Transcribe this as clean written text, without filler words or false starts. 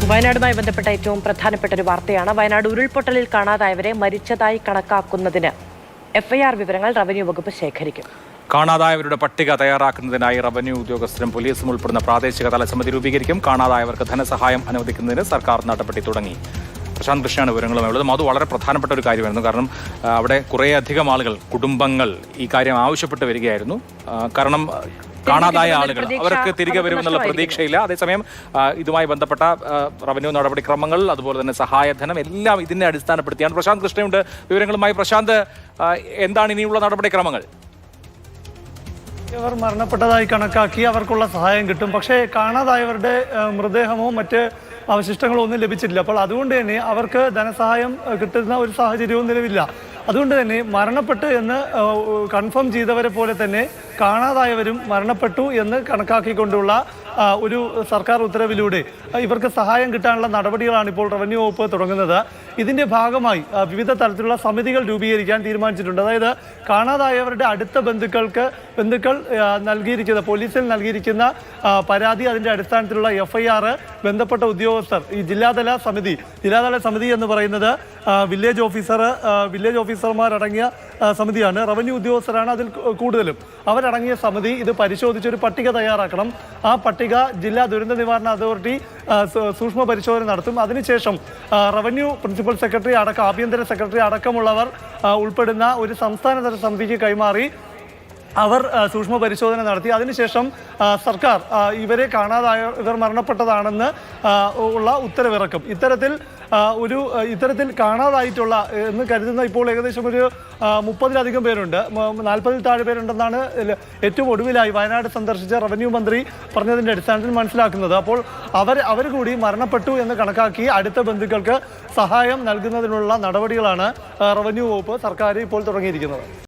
വയനാടുമായി ബന്ധപ്പെട്ട ഏറ്റവും പ്രധാനപ്പെട്ട ഒരു വാർത്തയാണ്. വയനാട് ഉരുൾപൊട്ടലിൽ കാണാതായവരെ മരിച്ചതായി കണക്കാക്കുന്നതിന് എഫ്ഐആർ വിവരങ്ങൾ റവന്യൂ വകുപ്പ് ശേഖരിക്കും. കാണാതായവരുടെ പട്ടിക തയ്യാറാക്കുന്നതിനായി റവന്യൂ ഉദ്യോഗസ്ഥരും പോലീസും ഉൾപ്പെടുന്ന പ്രാദേശിക തല സമിതി രൂപീകരിക്കും. കാണാതായവർക്ക് ധനസഹായം അനുവദിക്കുന്നതിന് സർക്കാർ നടപടി തുടങ്ങി. പ്രശാന്ത് കൃഷ്ണയാണ് വിവരങ്ങളുമായുള്ളത്. അത് വളരെ പ്രധാനപ്പെട്ട ഒരു കാര്യമായിരുന്നു. കാരണം അവിടെ കുറേയധികം ആളുകൾ, കുടുംബങ്ങൾ ഈ കാര്യം ആവശ്യപ്പെട്ട് വരികയായിരുന്നു. കാരണം കാണാതായ ആളുകൾ അവർക്ക് തിരികെ വരുമെന്നുള്ള പ്രതീക്ഷയില്ല. അതേസമയം ഇതുമായി ബന്ധപ്പെട്ട റവന്യൂ നടപടിക്രമങ്ങൾ, അതുപോലെ തന്നെ സഹായധനം എല്ലാം ഇതിനെ അടിസ്ഥാനപ്പെടുത്തിയാണ്. പ്രശാന്ത് കൃഷ്ണയുണ്ട് വിവരങ്ങളുമായി. പ്രശാന്ത്, എന്താണ് ഇനിയുള്ള നടപടിക്രമങ്ങൾ? ഇവർ മരണപ്പെട്ടതായി കണക്കാക്കി അവർക്കുള്ള സഹായം കിട്ടും. പക്ഷേ കാണാതായവരുടെ മൃതദേഹമോ മറ്റ് അവശിഷ്ടങ്ങളോ ഒന്നും ലഭിച്ചിട്ടില്ല. അപ്പോൾ അതുകൊണ്ട് തന്നെ അവർക്ക് ധനസഹായം കിട്ടുന്ന ഒരു സാഹചര്യവും നിലവില്ല. അതുകൊണ്ട് തന്നെ മരണപ്പെട്ടു എന്ന് കൺഫേം ചെയ്തവരെ പോലെ തന്നെ കാണാതായവരും മരണപ്പെട്ടു എന്ന് കണക്കാക്കിക്കൊണ്ടുള്ള ഒരു സർക്കാർ ഉത്തരവിലൂടെ ഇവർക്ക് സഹായം കിട്ടാനുള്ള നടപടികളാണ് ഇപ്പോൾ റവന്യൂ വകുപ്പ് തുടങ്ങുന്നത്. ഇതിൻ്റെ ഭാഗമായി വിവിധ തരത്തിലുള്ള സമിതികൾ രൂപീകരിക്കാൻ തീരുമാനിച്ചിട്ടുണ്ട്. അതായത് കാണാതായവരുടെ അടുത്ത ബന്ധുക്കൾ നൽകിയിരിക്കുന്ന, പോലീസിൽ നൽകിയിരിക്കുന്ന പരാതി, അതിൻ്റെ അടിസ്ഥാനത്തിലുള്ള എഫ്ഐആർ ബന്ധപ്പെട്ട ഉദ്യോഗസ്ഥർ, ഈ ജില്ലാതല സമിതി എന്ന് പറയുന്നത് വില്ലേജ് ഓഫീസർമാരടങ്ങിയ സമിതിയാണ്. റവന്യൂ ഉദ്യോഗസ്ഥരാണ് അതിൽ കൂടുതലും. അവരടങ്ങിയ സമിതി ഇത് പരിശോധിച്ചൊരു പട്ടിക തയ്യാറാക്കണം. ആ പട്ടിക ജില്ലാ ദുരന്ത നിവാരണ അതോറിറ്റി സൂക്ഷ്മ പരിശോധന നടത്തും. അതിനുശേഷം റവന്യൂ പ്രിൻസിപ്പൽ സെക്രട്ടറി അടക്കം, ആഭ്യന്തര സെക്രട്ടറി അടക്കമുള്ളവർ ഉൾപ്പെടുന്ന ഒരു സംസ്ഥാനതല സമിതിക്ക് കൈമാറി അവർ സൂക്ഷ്മ പരിശോധന നടത്തി. അതിനുശേഷം സർക്കാർ ഇവർ മരണപ്പെട്ടതാണെന്ന് ഉള്ള ഉത്തരവിറക്കും. ഇത്തരത്തിൽ കാണാതായിട്ടുള്ള എന്ന് കരുതുന്ന ഇപ്പോൾ ഏകദേശം ഒരു 30-ലധികം പേരുണ്ട്, 40-ൽ താഴെ പേരുണ്ടെന്നാണ് ഏറ്റവും ഒടുവിലായി വയനാട് സന്ദർശിച്ച റവന്യൂ മന്ത്രി പറഞ്ഞതിൻ്റെ അടിസ്ഥാനത്തിൽ മനസ്സിലാക്കുന്നത്. അപ്പോൾ അവർ കൂടി മരണപ്പെട്ടു എന്ന് കണക്കാക്കി അടുത്ത ബന്ധുക്കൾക്ക് സഹായം നൽകുന്നതിനുള്ള നടപടികളാണ് റവന്യൂ വകുപ്പ് സർക്കാർ ഇപ്പോൾ തുടങ്ങിയിരിക്കുന്നത്.